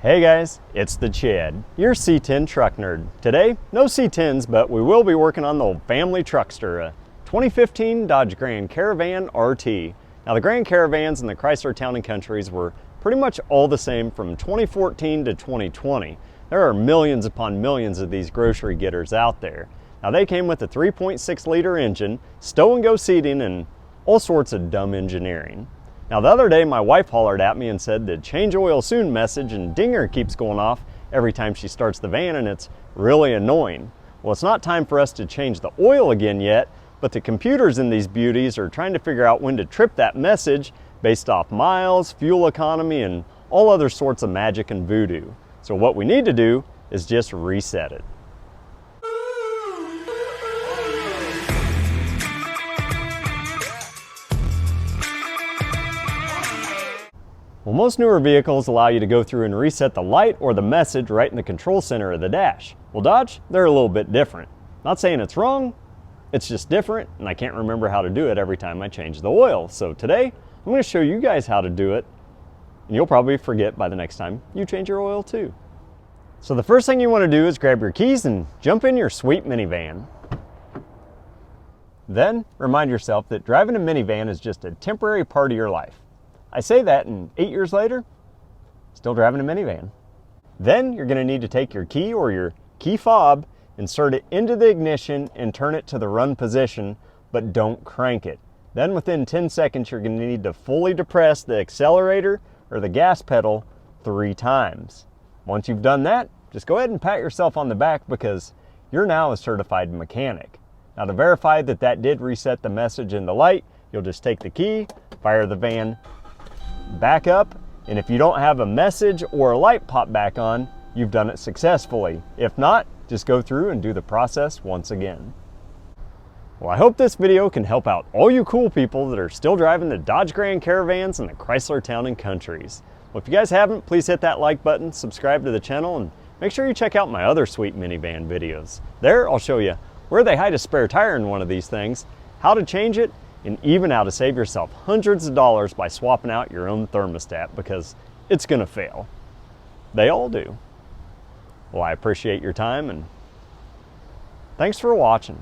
Hey guys, it's the Chad, your C10 truck nerd. Today, no C10s, but we will be working on the old family truckster, a 2015 Dodge Grand Caravan RT. Now the Grand Caravans and the Chrysler Town Countries were pretty much all the same from 2014 to 2020. There are millions upon millions of these grocery getters out there. Now they came with a 3.6 liter engine, stow and go seating, and all sorts of dumb engineering. Now the other day my wife hollered at me and said the change oil soon message and dinger keeps going off every time she starts the van, and it's really annoying. Well, it's not time for us to change the oil again yet, but the computers in these beauties are trying to figure out when to trip that message based off miles, fuel economy, and all other sorts of magic and voodoo. So what we need to do is just reset it. Well, most newer vehicles allow you to go through and reset the light or the message right in the control center of the dash. Well, Dodge, they're a little bit different. Not saying it's wrong, it's just different, and I can't remember how to do it every time I change the oil. So today, I'm going to show you guys how to do it, and you'll probably forget by the next time you change your oil too. So the first thing you want to do is grab your keys and jump in your sweet minivan. Then, remind yourself that driving a minivan is just a temporary part of your life. I say that, and 8 years later, still driving a minivan. Then you're going to need to take your key or your key fob, insert it into the ignition, and turn it to the run position, but don't crank it. Then within 10 seconds, you're going to need to fully depress the accelerator or the gas pedal 3 times. Once you've done that, just go ahead and pat yourself on the back because you're now a certified mechanic. Now to verify that that did reset the message in the light, you'll just take the key, fire the van back up, and if you don't have a message or a light pop back on, you've done it successfully. If not, just go through and do the process once again. Well, I hope this video can help out all you cool people that are still driving the Dodge Grand Caravans and the Chrysler Town Countries. Well, if you guys haven't, please hit that like button, subscribe to the channel, and make sure you check out my other sweet minivan videos. There, I'll show you where they hide a spare tire in one of these things, how to change it, and even how to save yourself hundreds of dollars by swapping out your own thermostat, because it's gonna fail. They all do. Well, I appreciate your time, and thanks for watching.